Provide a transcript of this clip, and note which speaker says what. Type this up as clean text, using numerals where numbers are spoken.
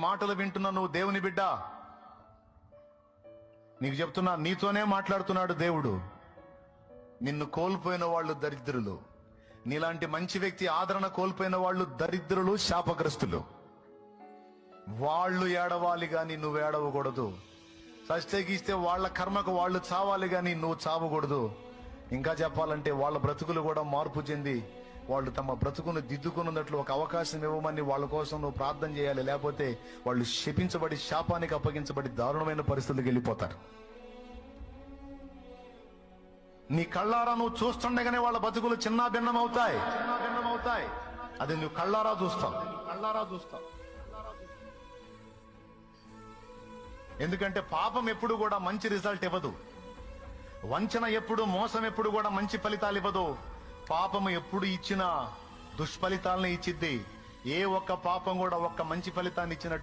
Speaker 1: మాటలు వింటున్న నువ్వు దేవుని బిడ్డ, నీకు చెప్తున్నా, నీతోనే మాట్లాడుతున్నాడు దేవుడు. నిన్ను కోల్పోయిన వాళ్ళు దరిద్రులు, నీలాంటి మంచి వ్యక్తి ఆదరణ కోల్పోయిన వాళ్ళు దరిద్రులు, శాపగ్రస్తులు. వాళ్ళు ఏడవాలి గాని నువ్వు ఏడవకూడదు. సస్తగిస్తే వాళ్ళ కర్మకు వాళ్ళు చావాలి గాని నువ్వు చావకూడదు. ఇంకా చెప్పాలంటే వాళ్ళ బ్రతుకులు కూడా మార్పు చెంది వాళ్ళు తమ బ్రతుకును దిద్దుకున్నట్లు ఒక అవకాశం ఇవ్వమని వాళ్ళ కోసం నువ్వు ప్రార్థన చేయాలి. లేకపోతే వాళ్ళు శపించబడి శాపానికి అప్పగించబడి దారుణమైన పరిస్థితులకు వెళ్ళిపోతారు. నీ కళ్ళారా నువ్వు చూస్తుండగానే వాళ్ళ బతుకులు చిన్న భిన్నం అవుతాయి. అది నువ్వు కళ్ళారా చూస్తావు. ఎందుకంటే పాపం ఎప్పుడు కూడా మంచి రిజల్ట్ ఇవ్వదు. వంచన ఎప్పుడు, మోసం ఎప్పుడు కూడా మంచి ఫలితాలు ఇవ్వదు. పాపము ఎప్పుడు ఇచ్చినా దుష్ఫలితాలను ఇచ్చిద్ది. ఏ ఒక్క పాపం కూడా ఒక్క మంచి ఫలితాన్ని ఇచ్చినట్టు